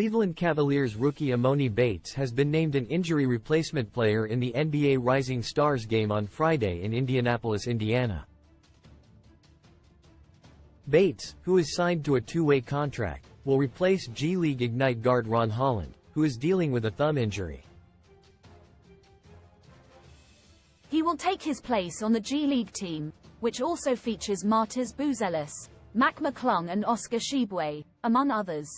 Cleveland Cavaliers rookie Emoni Bates has been named an injury replacement player in the NBA Rising Stars game on Friday in Indianapolis, Indiana. Bates, who is signed to a two-way contract, will replace G League Ignite guard Ron Holland, who is dealing with a thumb injury. He will take his place on the G League team, which also features Martins Buzelis, Mac McClung and Oscar Tshiebwe, among others.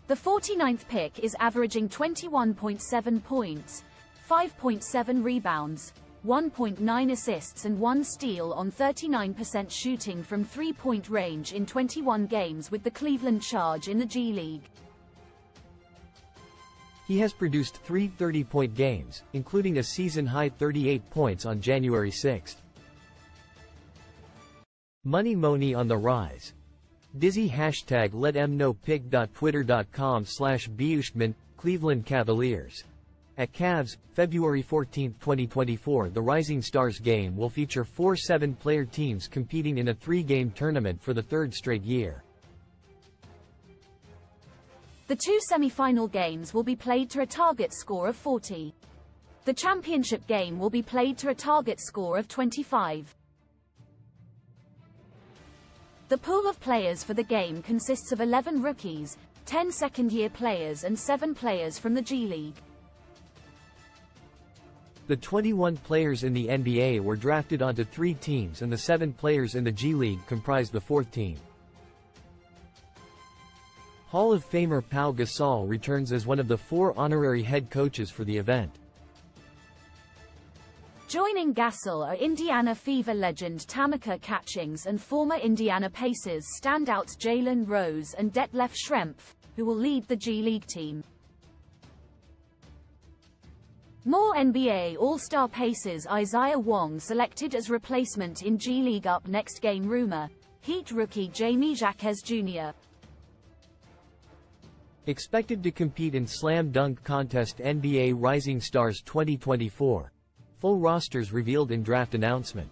The 49th pick is averaging 21.7 points, 5.7 rebounds, 1.9 assists and 1 steal on 39% shooting from three-point range in 21 games with the Cleveland Charge in the G League. He has produced 3 30-point games, including a season-high 38 points on January 6. Money Moni on the rise. Dizzy hashtag #LetEmKnow.Twitter.com/Biushman, Cleveland Cavaliers. At Cavs, February 14, 2024, the Rising Stars game will feature 4 7-player teams competing in a 3-game tournament for the third straight year. The 2 semi-final games will be played to a target score of 40. The championship game will be played to a target score of 25. The pool of players for the game consists of 11 rookies, 10 second-year players and 7 players from the G League. The 21 players in the NBA were drafted onto 3 teams and the 7 players in the G League comprise the 4th team. Hall of Famer Pau Gasol returns as one of the 4 honorary head coaches for the event. Joining Gasol are Indiana Fever legend Tamika Catchings and former Indiana Pacers standouts Jalen Rose and Detlef Schrempf, who will lead the G League team. More NBA All-Star Pacers Isaiah Wong selected as replacement in G League up next game rumor, Heat rookie Jamie Jaquez Jr. Expected to compete in Slam Dunk Contest NBA Rising Stars 2024. Full rosters revealed in draft announcement.